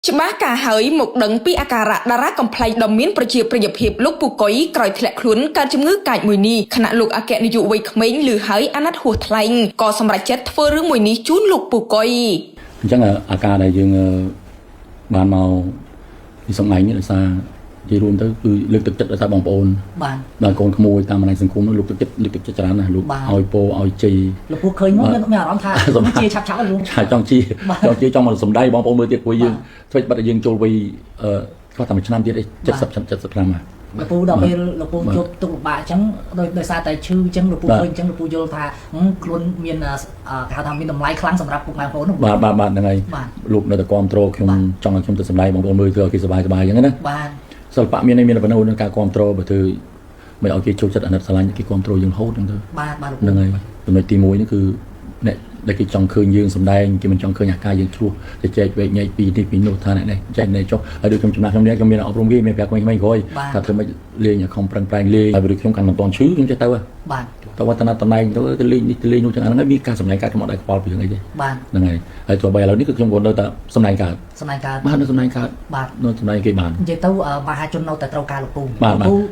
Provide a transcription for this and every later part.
ច្បាស់ការហើយមកដឹងពីអាការៈតារាកំ ប្លែងដ៏មានប្រជាប្រិយភាពលោកពូកុយក្រោយធ្លាក់ខ្លួនកើតជំងឺកាចមួយនេះខណៈលោកអគ្គនាយកវ័យក្មេងឮហើយអាណត្តិហួសថ្លែងក៏សម្រេចចិត្តធ្វើរឿងមួយនេះជូនលោកពូកុយអញ្ចឹងអាការដែលយើងបានមកពីសម្ដែងនេះដោយសារនិយាយរួមទៅគឺលើកទឹកចិត្តដល់ថាបងប្អូនបាទដល់កូនក្មួយតាមបណ្ដាញសង្គមនោះលើកទឹកចិត្តច្រើនណាស់លោកឲ្យពោឲ្យជ័យលោកពូឃើញមកមានអារម្មណ៍ថាជាឆាប់លោកចង់ជាចង់មកសម្ដែងបងប្អូនមើលទៀតព្រោះយើងធ្វើបាត់តែយើងចូលវ័យគាត់តែមួយឆ្នាំទៀត70ឆ្នាំហើយលោកពូដល់ពេលលោកពូជួបទុកលំបាកអញ្ចឹងដោយសារតែឈឺអញ្ចឹងលោកពូឃើញអញ្ចឹងលោកពូយល់ថាខ្លួនមានគេហៅថាមានតម្លៃខ្លាំងសម្រាប់ពុកម៉ែបងប្អូនបាទហ្នឹងហើយលោកនៅតែគ្រប់គ្រងខ្ញុំចង់ឲ្យខ្ញុំទៅសម្ដែងបងប្អូនមើលធ្វើឲ្យគេសប្បាយអញ្ចឹងណាបាទសិល្បៈមានប៉ុណ្ណឹងនឹងការគ្រប់គ្រងបើធ្វើមិនឲ្យគេចូលចិត្តអាណិតស្រឡាញ់គេគ្រប់គ្រងយើងរហូតហ្នឹងទៅបាទហ្នឹងហើយចំណុចទី1នេះគឺអ្នកដែលគេចង់ឃើញយើងសម្ដែងគេមិនចង់ឃើញអាការយើងឆ្លោះទៅចែកវែកញែកពីនេះពីនោះថានេះចែកនេះចុះហើយដូចខ្ញុំចំណាស់ខ្ញុំនេះខ្ញុំមានអប់រំគេមានប្រាប់ក្មេងៗក្រោយថាធ្វើមិនលេងឲ្យខំប្រឹងប្រែងលេងហើយដូចខ្ញុំកាន់មិនតន់ឈឺខ្ញុំចេះទៅបាទទៅវត្តណាតំណែងទៅលេងនេះទៅលេងនោះចឹងហ្នឹងហើយមានការសម្ដែងការខ្ញុំអត់ដែរខ្វល់ពីរឿងអីទេបាទហ្នឹងហើយហើយទោះបីឥឡូវនេះគឺខ្ញុំក៏នៅតែសម្ដែងកើតបាទនៅសម្ដែងកើតបាទនៅសម្ដែងគេបាននិយាយទៅមហាជននៅតែត្រូវការលោកពូ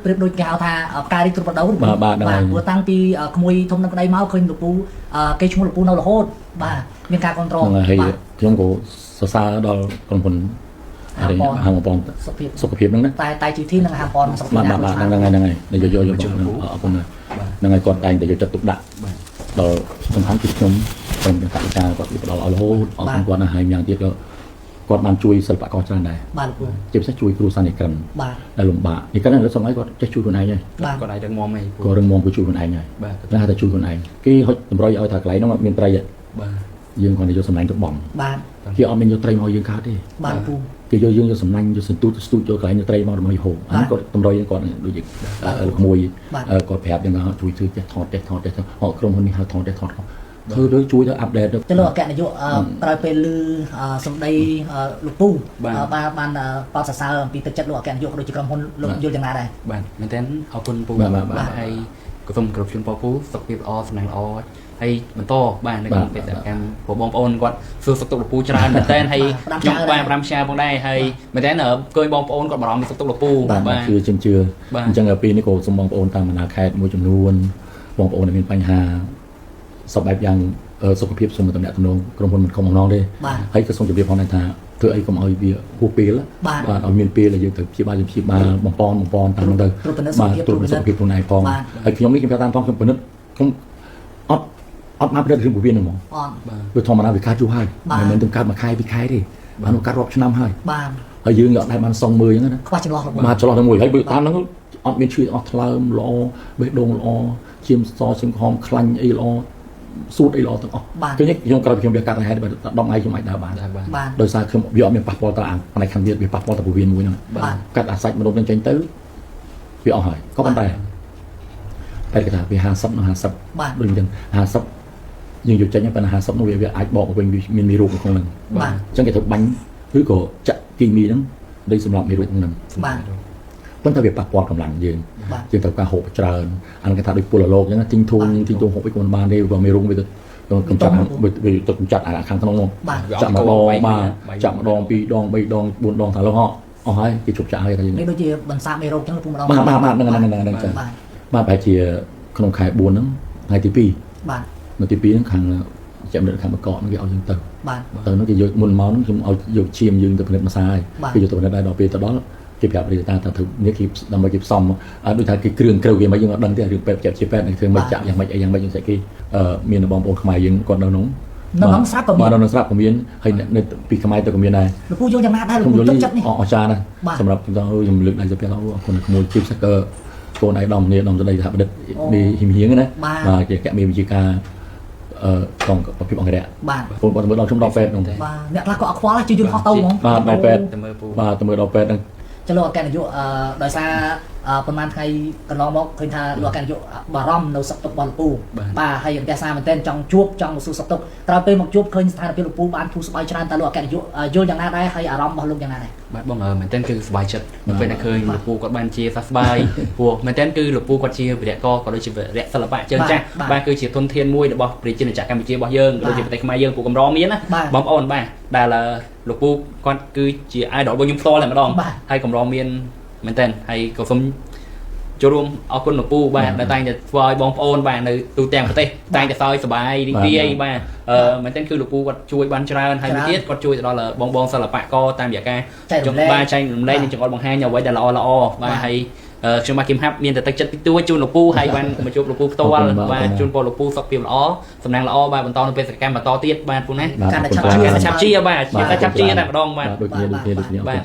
ប្រៀបដូចគេហៅថាផ្ការីកទ្រព្យបដោបាទព្រោះតាំងពីក្មួយធំនឹងក្តីមកឃើញលោកពូគេឈ្មោះលោកពូនៅរហូតបាទមានការគ្រប់គ្រងហើយខ្ញុំក៏សរសើរដល់ក្រុមហ៊ុនហាងបងសុខភាពហ្នឹងណាតែជីធីនឹងហាងបងសុខភាពបាទហ្នឹងហើយដែលយកអរគុណហ្នឹងហើយគាត់តែងតែយកចិត្តទុកដាក់ដល់សំខាន់គឺខ្ញុំព្រមទាំងកសិការគាត់ផ្ដល់ឲ្យរហូតអរគុណគាត់ណាស់ហើយម្យ៉ាងទៀតក៏គាត់បានជួយសិល្បករច្រើនដែរបាទជាពិសេសជួយគ្រូសាស្ត្រនិក្រិនដែលលំបាកនិក្រិនឥឡូវសម័យគាត់ចេះជួយខ្លួនឯងហើយគាត់អាចរឹងមាំហីគាត់រឹងមាំគឺជួយខ្លួនឯងហើយតែថាជួយខ្លួនឯងគេហុចតម្រុយឲ្យថាកន្លែងហ្នឹងអត់មានត្រីបាទយើងគាត់ទៅយកសម្លាញ់ទៅបំបាទគេអត់មានយកត្រីមកយើងកើតទេបាទពូគេយកយើងយកសម្លាញ់យកសន្ទូចស្ទូចយកកន្លែងយកត្រីមកដើម្បីហូបអានេះគាត់តម្រុយគាត់ដូចលោកក្មួយគាត់ប្រាប់យ៉ាងថាជួយធ្វើចេះថតហកក្រុមហ៊ុននេះហៅថតធ្វើទៅជួយទៅអាប់ដេតទៅលោកអគ្គនាយកក្រោយពេលឮសម្ដីលោកពូបានបោតសរសើរអំពីទឹកចិត្តលោកអគ្គនាយកដូចជាក្រុមហ៊ុនលោកយល់យ៉ាងណាដែរបាទមែនតើអរគុណពូបាទហើយក៏សូមគោរពជូនពរពូសុខភាពល្អសំណាងល្អហើយបន្តបាទនៅក្នុងបេសកកម្មព្រោះបងប្អូនគាត់សួរសុខទុក្ខលោកពូច្រើនមែនតើហើយខ្ញុំបាន5ផ្សាយផងដែរហើយមែនតើឃើញបងប្អូនគាត់បារម្ភពីសុខទុក្ខលោកពូបាទជឿអញ្ចឹងពេលនេះក៏សូមបងប្អូនតាមបណ្ដាខេត្តមួយចំនួនបងប្អូនដែលមានបញ្ហាសពបែបយ៉ាងសុខភាពសូមតំណាក់តំណងក្រុមហ៊ុនមិនខំម្ដងទេហើយក៏សូមជម្រាបផងដែរថាធ្វើអីកុំឲ្យវាហួសពេលបាទឲ្យមានពេលដែលយើងទៅព្យាបាលបងប្អូនតាមនោះទៅបាទត្រួតពិនិត្យសុខភាពខ្លួនឯងផងហើយខ្ញុំនេះខ្ញុំប្រាប់តាមផងខ្ញុំពិនិត្យខ្ញុំអត់មកពិនិត្យរឿងពោះវៀនហ្នឹងហ្មងវាធម្មតាវាកាត់យូរហើយមិនមែនទៅកាត់មួយខែពីរខែទេបានកាត់រាប់ឆ្នាំហើយបាទហើយយើងអត់ដែរបានសងមើលអញ្ចឹងណាខ្វះចន្លោះបាទចន្លោះទៅមួយហើយតាមហ្នឹងអត់មានឈឺអត់ថ្លើមល្អបេះដូងល្អឈាមសឈាមក្រហមខ្លាញ់អីល្អសួតអីល្អទាំងអស់គឺខ្ញុំក្រោយខ្ញុំវាកាត់ទៅហេតុបើ10ថ្ងៃខ្ញុំអាចដើរបានដោយសារខ្ញុំវាអត់មានប៉ះពាល់ទៅអាផ្នែកខាងទៀតវាប៉ះពាល់ទៅពោះវៀនមួយហ្នឹងកាត់អាសាច់មនុស្សនឹងចេញទៅវាអស់ហើយក៏ប៉ុន្តែតែគេថាវា50និង50ដូចអញ្ចឹង50យើងយកចេញប៉ុន្តែ50នោះវាអាចបកមកវិញមានមេរោគនៅក្នុងហ្នឹងបាទអញ្ចឹងគេត្រូវបាញ់ឬក៏ចាក់គីមីហ្នឹងដោយសម្រាប់មេរោគហ្នឹងបាទប៉ុន្តែវាប៉ះពាល់កម្លាំងយើងត្រូវការហូបច្រើនអានគេថាដូចពលលោកអញ្ចឹងទិញធូនហូបអីក៏មិនបានទេព្រោះមេរោគវាទៅកម្ចាត់វាទៅកម្ចាត់អាខាងក្នុងនោះចាក់ម្ដងចាក់ម្ដង2ដង3ដង4ដងថាឡោះអស់ហើយគេជប់ចាក់ហើយថាយើងនេះដូចជាបន្សាបមេរោគអញ្ចឹងពុកម្ដងបាទហ្នឹងចឹងបាទប្រហែលជាក្នុងខែ4ហ្នឹងថ្ងៃទី2បាទនៅទី2ហ្នឹងខាងចាំនៅខាងបកកហ្នឹងគេឲ្យយើងទៅទៅហ្នឹងគេយកមុនមកហ្នឹងខ្ញុំឲ្យយកឈាមយើងទៅផលិតម្សាហើយគេយកទៅផលិតដែរដល់ពេលទៅដល់គេប្រាប់រីតាថាធ្វើនេះគេដើម្បីគេផ្សំដូចថាគេគ្រឿងក្រៅវាមកយើងអត់ដឹងទេរឿងពេទ្យជាពេទ្យនឹងធ្វើមិនចាក់យ៉ាងម៉េចអីយ៉ាងម៉េចយើងស្អីគេមានបងប្អូនខ្មែរយើងគាត់នៅក្នុងស្រាប់ក៏មាននៅស្រាប់ក៏មានហើយនៅពីខ្មែរទៅក៏មានដែរលោកពូយកយ៉ាងណាដែរលោកពូទឹកចិត្តនេះអស្ចារ្យណាស់សម្រាប់ខ្ញុំលើកដៃទៅពេលអរគុណក្មួយជីបសកកូនឯកឧត្តមនេះឧត្តមស្ដីថាបណ្ឌិតនេះហ៊ីមហៀងណាបាទជាកមានវិជាការកងប្រភេទអង្គរៈបាទបងមើលដល់ខ្ញុំដល់ពេទ្យហ្នឹងបាទអ្នកខ្លះក៏អត់ខ្វល់ជួយយល់ហោះទៅហ្មងបាទដល់ពេទ្យបាទទៅមើលដល់ពេទ្យហ្នឹងចុះលោកអគ្គនាយកដោយសារ ប្រហែលថ្ងៃកន្លងមកឃើញថាលោកអគ្គនាយកបារម្ភនៅសុខទុក្ខរបស់លោកពូបាទហើយអន្តរសាមែនទែនចង់ជួបចង់សួរសុខទុក្ខក្រោយពេលមកជួបឃើញស្ថានភាពលោកពូបានធូរស្បើយច្រើនតើលោកអគ្គនាយកយល់យ៉ាងណាដែរហើយអារម្មណ៍របស់លោកយ៉ាងណាដែរ បាទបងមែនតើគឺសុបាយចិត្តនៅពេលដែលឃើញលោកពូគាត់បានជាសះស្បើយព្រោះមែនតើគឺលោកពូគាត់ជាវិរៈក៏ដូចជាវិរៈសិល្បៈជើងចាស់បាទគឺជាធនធានមួយរបស់ប្រជាជាតិកម្ពុជារបស់យើងដូចជាប្រទេសខ្មែរយើងពូកំរមានណាបងប្អូនបាទដែលលោកពូគាត់គឺជា idol របស់ខ្ញុំផ្ទាល់តែម្ដងហើយកំរមានមែនតើហើយក៏សូមចូលរួមអរគុណលោកពូបាទដែលតែងតែធ្វើឲ្យបងប្អូនបាទនៅទូទាំងប្រទេសតែងតែសើចសប្បាយរីករាយបាទមែនតើគឺលោកពូគាត់ជួយបានច្រើនហើយមួយទៀតគាត់ជួយទៅដល់បងសិល្បករតាមរយៈការចង់បាទចែករំលែកនិងចង្អុលបង្ហាញអ្វីដែលល្អបាទហើយខ្ញុំបាទគឹមហាប់មានតែទឹកចិត្តតិចតួចជូនលោកពូហើយបានមកជួបលោកពូផ្ទាល់បាទជូនពរលោកពូសុខភាពល្អសំណាងល្អបាទបន្តនៅបេសកកម្មបន្តទៀតបាទពូណាកាន់តែឆាប់ជាបាទជាតែឆាប់ជាតែម្ដងបាទ ដូចគ្នាបាទ